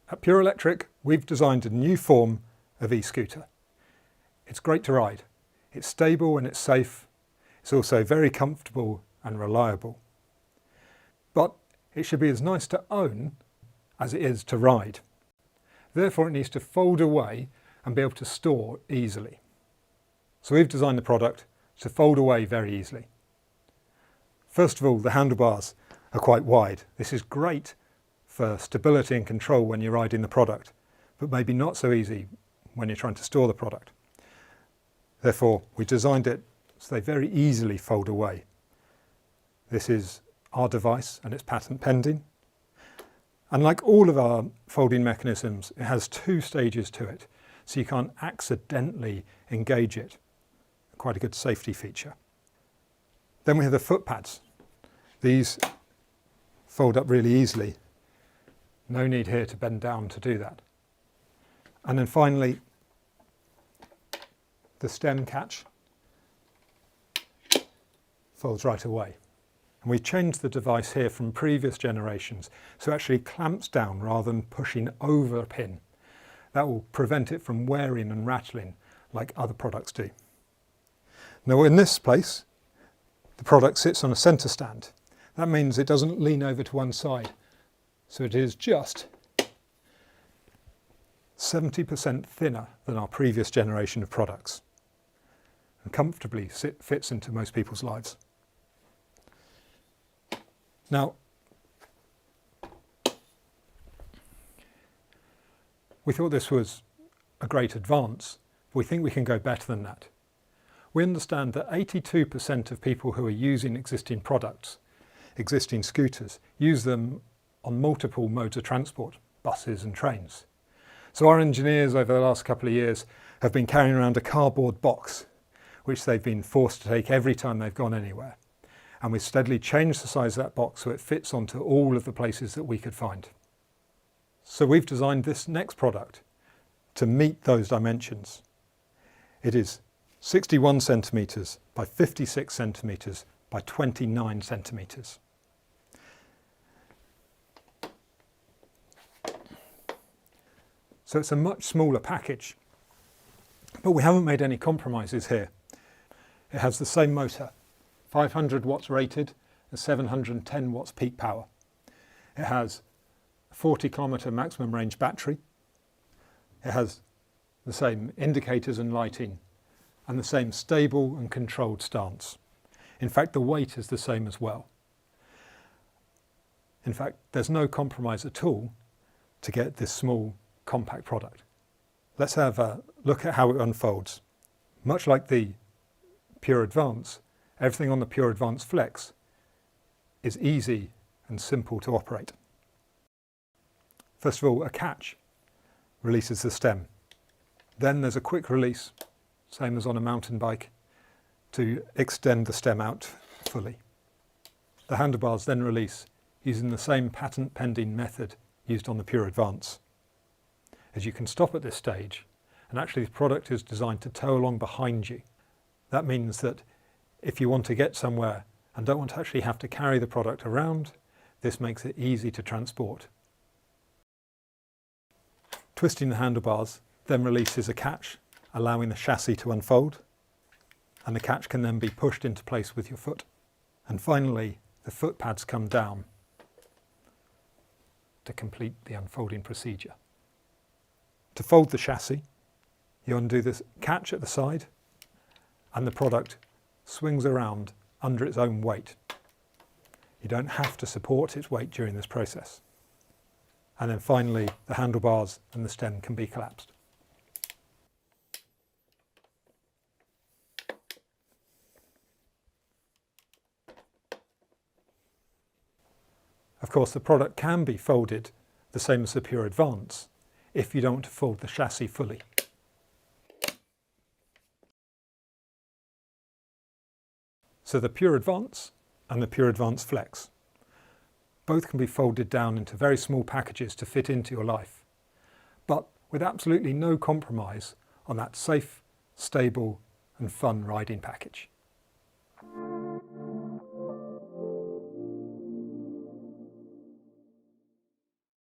At Pure Electric, we've designed a new form of e-scooter. It's great to ride. It's stable and it's safe. It's also very comfortable and reliable. But it should be as nice to own as it is to ride. Therefore, it needs to fold away and be able to store easily. So we've designed the product to fold away very easily. First of all, the handlebars are quite wide. This is great for stability and control when you're riding the product, but maybe not so easy when you're trying to store the product. Therefore, we designed it so they very easily fold away. This is our device and it's patent pending. And like all of our folding mechanisms, it has two stages to it, so you can't accidentally engage it. Quite a good safety feature. Then we have the foot pads. These fold up really easily. No need here to bend down to do that. And then finally, the stem catch folds right away. And we changed the device here from previous generations, so it actually clamps down rather than pushing over a pin. That will prevent it from wearing and rattling like other products do. Now in this place, the product sits on a centre stand. That means it doesn't lean over to one side. So it is just 70% thinner than our previous generation of products and comfortably fits into most people's lives. Now, we thought this was a great advance, but we think we can go better than that. We understand that 82% of people who are using existing products, existing scooters, use them on multiple modes of transport, buses and trains. So our engineers over the last couple of years have been carrying around a cardboard box, which they've been forced to take every time they've gone anywhere. And we've steadily changed the size of that box so it fits onto all of the places that we could find. So we've designed this next product to meet those dimensions. It is 61 centimetres by 56 centimetres by 29 centimetres. So it's a much smaller package, but we haven't made any compromises here. It has the same motor, 500 watts rated, and 710 watts peak power. It has a 40 kilometre maximum range battery. It has the same indicators and lighting, and the same stable and controlled stance. In fact, the weight is the same as well. In fact, there's no compromise at all to get this small, compact product. Let's have a look at how it unfolds. Much like the Pure Advance, everything on the Pure Advance Flex is easy and simple to operate. First of all, a catch releases the stem. Then there's a quick release, same as on a mountain bike, to extend the stem out fully. The handlebars then release using the same patent pending method used on the Pure Advance. As you can stop at this stage, and actually the product is designed to tow along behind you. That means that if you want to get somewhere and don't want to actually have to carry the product around, this makes it easy to transport. Twisting the handlebars then releases a catch, allowing the chassis to unfold, and the catch can then be pushed into place with your foot. And finally, the foot pads come down to complete the unfolding procedure. To fold the chassis, you undo this catch at the side, and the product swings around under its own weight. You don't have to support its weight during this process. And then finally, the handlebars and the stem can be collapsed. Of course, the product can be folded the same as the Pure Advance if you don't want to fold the chassis fully. So the Pure Advance and the Pure Advance Flex both can be folded down into very small packages to fit into your life, but with absolutely no compromise on that safe, stable and fun riding package.